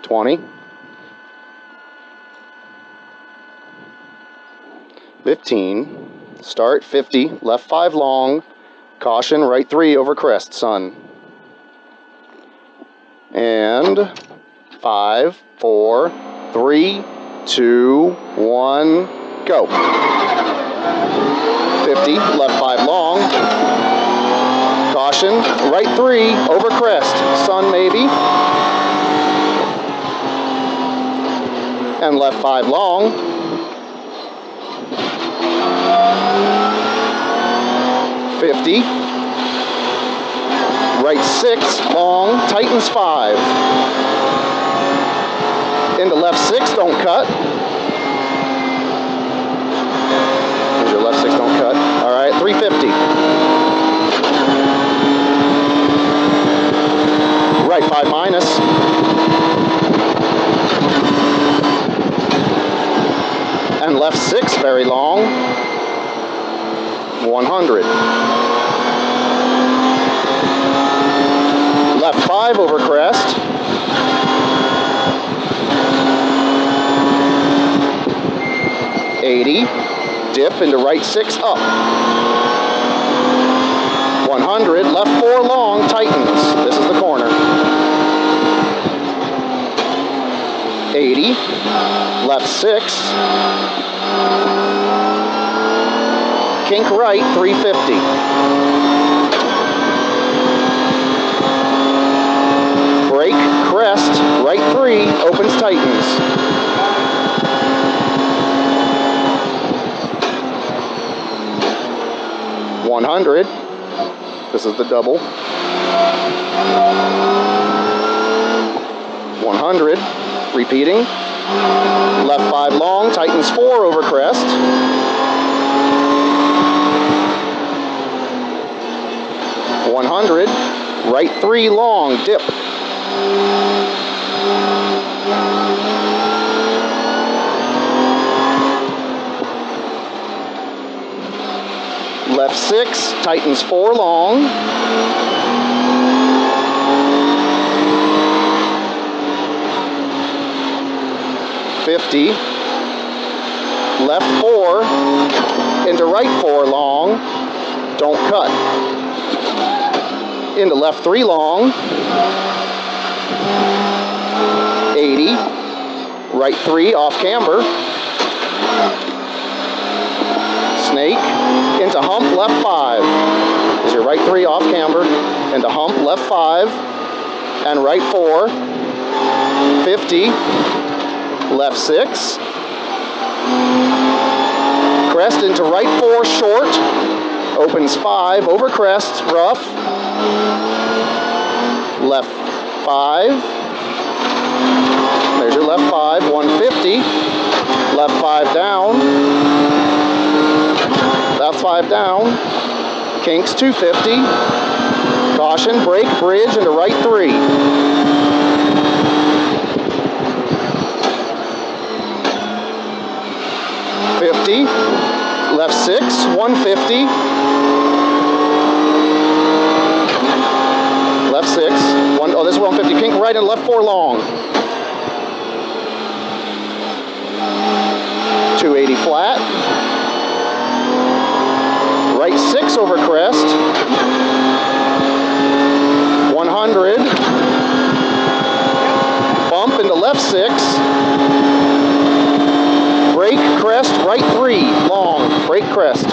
20. 15. Start 50. Left 5 long. Caution, right 3 over crest, sun. And 5, 4, 3, 2, 1, go. 50, left 5 long. Caution, right 3 over crest, sun maybe. And left 5 long. 50. Right 6 long, tightens 5. Into left 6, don't cut. Here's your left 6, don't cut. All right, 350. Right 5 minus. And left 6, very long. 100. Left 5 over crest. 80. Dip into right 6 up. 100. Left 4 long, tightens. This is the corner. 80. Left 6. Kink right, 350. Brake, crest, right 3, opens, tightens. 100. This is the double. 100. Repeating. Left 5 long, tightens 4 over crest. 100. Right 3 long, dip. 6, tightens 4 long. 50. Left 4 into right 4 long. Don't cut. Into left 3 long. 80. Right 3 off camber. Snake. Into hump, left 5. Is your right 3 off camber. Into hump, left 5. And right 4. 50. Left 6. Crest into right 4 short. Opens 5 over crest, rough. Left 5. There's your left 5, 150. Left 5 down. Left 5 down. Kinks 250. Caution, brake, bridge into right 3. 50. Left 6, 150. Left 6, this is 150. Kink right and left 4 long. 280 flat. Right 6 over crest. 100. Bump into left 6. Brake, crest, right 3, long, brake, crest.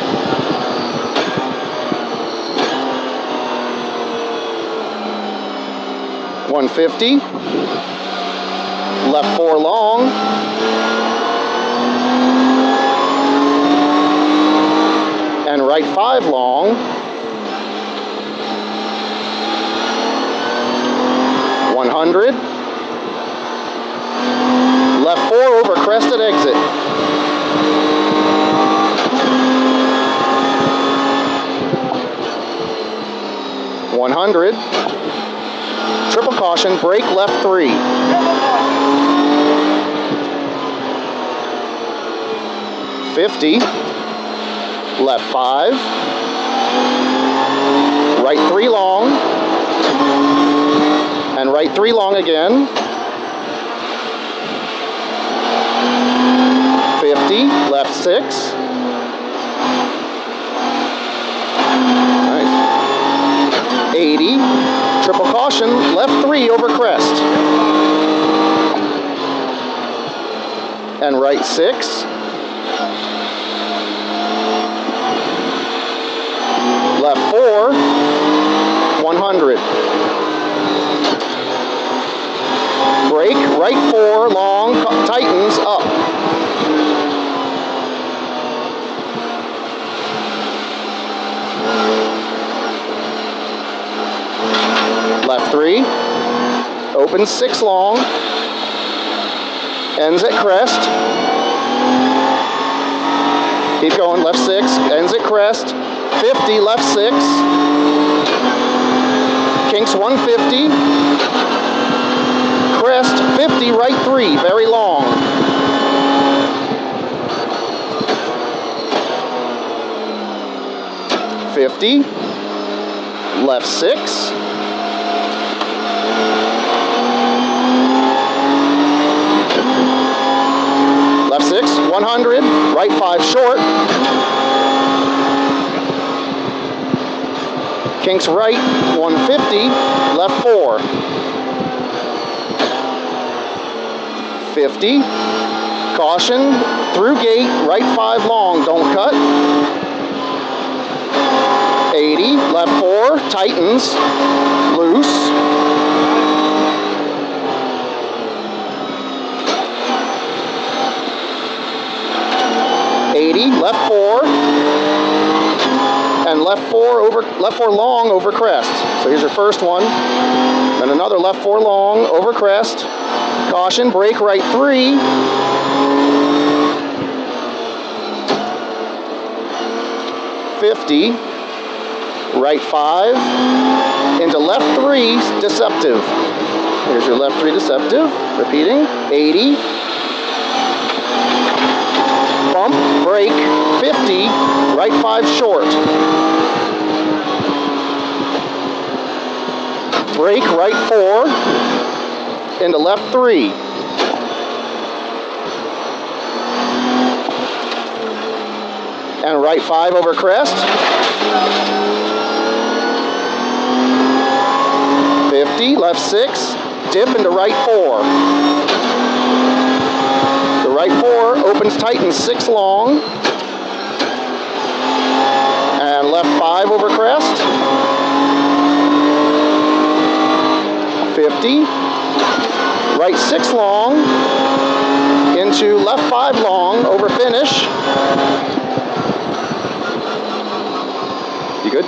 150. Left 4 long. And right 5 long. 100. Left 4 over crest at exit. 100. Triple caution, brake left 3. 50. Left 5. Right 3 long. And right 3 long again. 50, left 6. Nice. 80, triple caution, left 3 over crest. And right 6. Left 4, 100. Brake, right 4, long, tightens, up. Left 3, opens 6 long, ends at crest. Keep going, left 6, ends at crest. 50, left 6. Kinks 150. Crest 50, right 3, very long. $50, left 6. Left 6, 100, right 5 short. Kinks right, 150, left 4. 50, caution, through gate, right 5 long, don't cut. 80, left 4, tightens, loose. 80, left 4, and left 4 long over crest. So here's your first one, and another left 4 long over crest. Caution, brake right 3. $50, right 5, into left 3, deceptive. Here's your left 3 deceptive, repeating, 80. Bump, brake, 50, right 5 short. Brake, right 4, into left 3. And right 5 over crest. 50, left 6, dip into right 4. The right 4 opens, tightens 6 long. And left 5 over crest. 50, right 6 long, into left 5 long, over finish. You good?